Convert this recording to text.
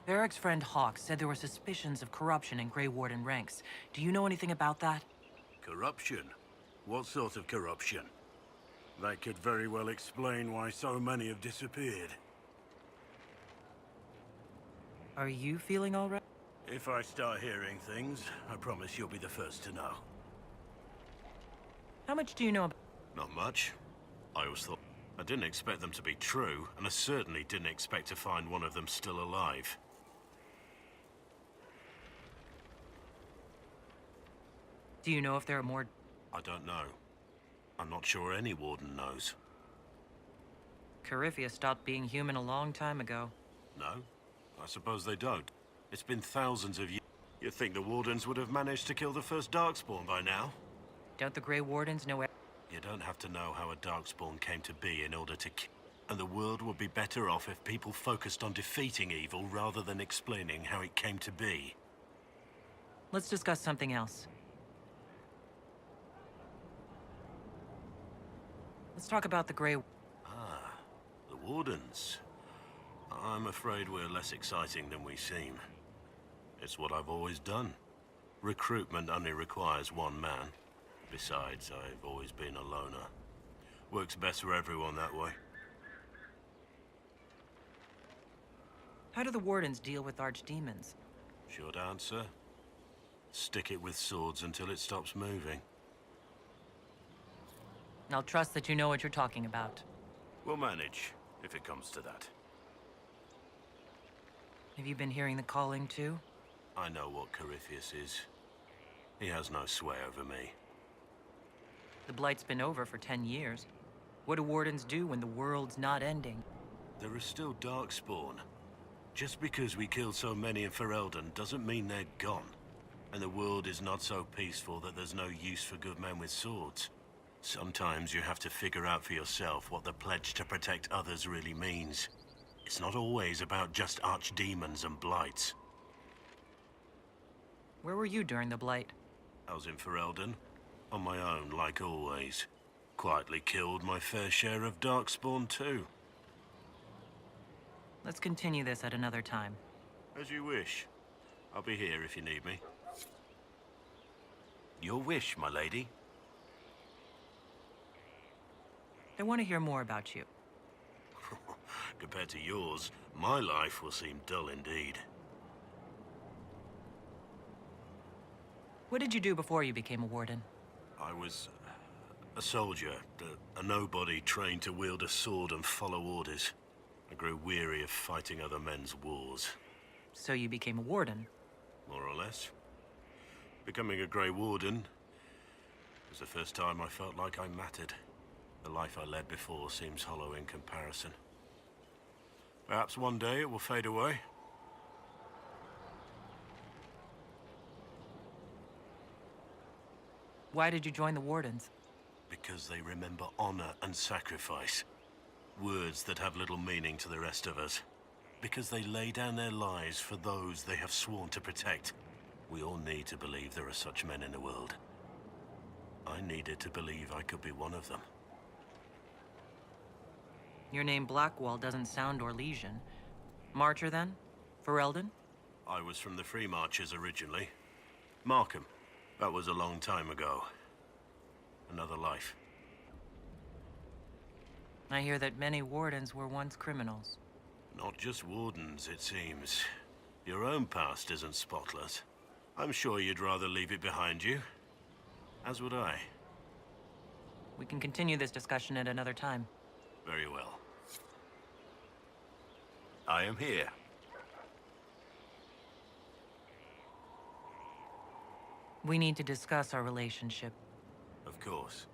Varric's friend Hawk said there were suspicions of corruption in Grey Warden ranks. Do you know anything about that? Corruption? What sort of corruption? That could very well explain why so many have disappeared. Are you feeling all right? If I start hearing things, I promise you'll be the first to know. How much do you know about... Not much. I always thought... I didn't expect them to be true, and I certainly didn't expect to find one of them still alive. Do you know if there are more... I don't know. I'm not sure any warden knows. Coryphia stopped being human a long time ago. No? I suppose they don't. It's been thousands of years. You'd think the wardens would have managed to kill the first Darkspawn by now. Don't the Grey Wardens know... You don't have to know how a Darkspawn came to be in order to kill. And the world would be better off if people focused on defeating evil rather than explaining how it came to be. Let's discuss something else. Let's talk about the Grey... Ah, the wardens. I'm afraid we're less exciting than we seem. It's what I've always done. Recruitment only requires one man. Besides, I've always been a loner. Works best for everyone that way. How do the Wardens deal with archdemons? Short answer. Stick it with swords until it stops moving. I'll trust that you know what you're talking about. We'll manage, if it comes to that. Have you been hearing the calling too? I know what Corypheus is. He has no sway over me. The Blight's been over for 10 years. What do Wardens do when the world's not ending? There are still Darkspawn. Just because we killed so many in Ferelden doesn't mean they're gone. And the world is not so peaceful that there's no use for good men with swords. Sometimes you have to figure out for yourself what the pledge to protect others really means. It's not always about just archdemons and blights. Where were you during the Blight? I was in Ferelden, on my own like always. Quietly killed my fair share of Darkspawn too. Let's continue this at another time. As you wish. I'll be here if you need me. Your wish, my lady. I want to hear more about you. Compared to yours, my life will seem dull indeed. What did you do before you became a Warden? I was a soldier, a nobody trained to wield a sword and follow orders. I grew weary of fighting other men's wars. So you became a Warden? More or less. Becoming a Grey Warden was the first time I felt like I mattered. The life I led before seems hollow in comparison. Perhaps one day it will fade away. Why did you join the Wardens? Because they remember honor and sacrifice. Words that have little meaning to the rest of us. Because they lay down their lives for those they have sworn to protect. We all need to believe there are such men in the world. I needed to believe I could be one of them. Your name Blackwall doesn't sound Orlesian. Marcher, then? Ferelden? I was from the Free Marchers originally. Markham. That was a long time ago. Another life. I hear that many Wardens were once criminals. Not just wardens, it seems. Your own past isn't spotless. I'm sure you'd rather leave it behind you. As would I. We can continue this discussion at another time. Very well. I am here. We need to discuss our relationship. Of course.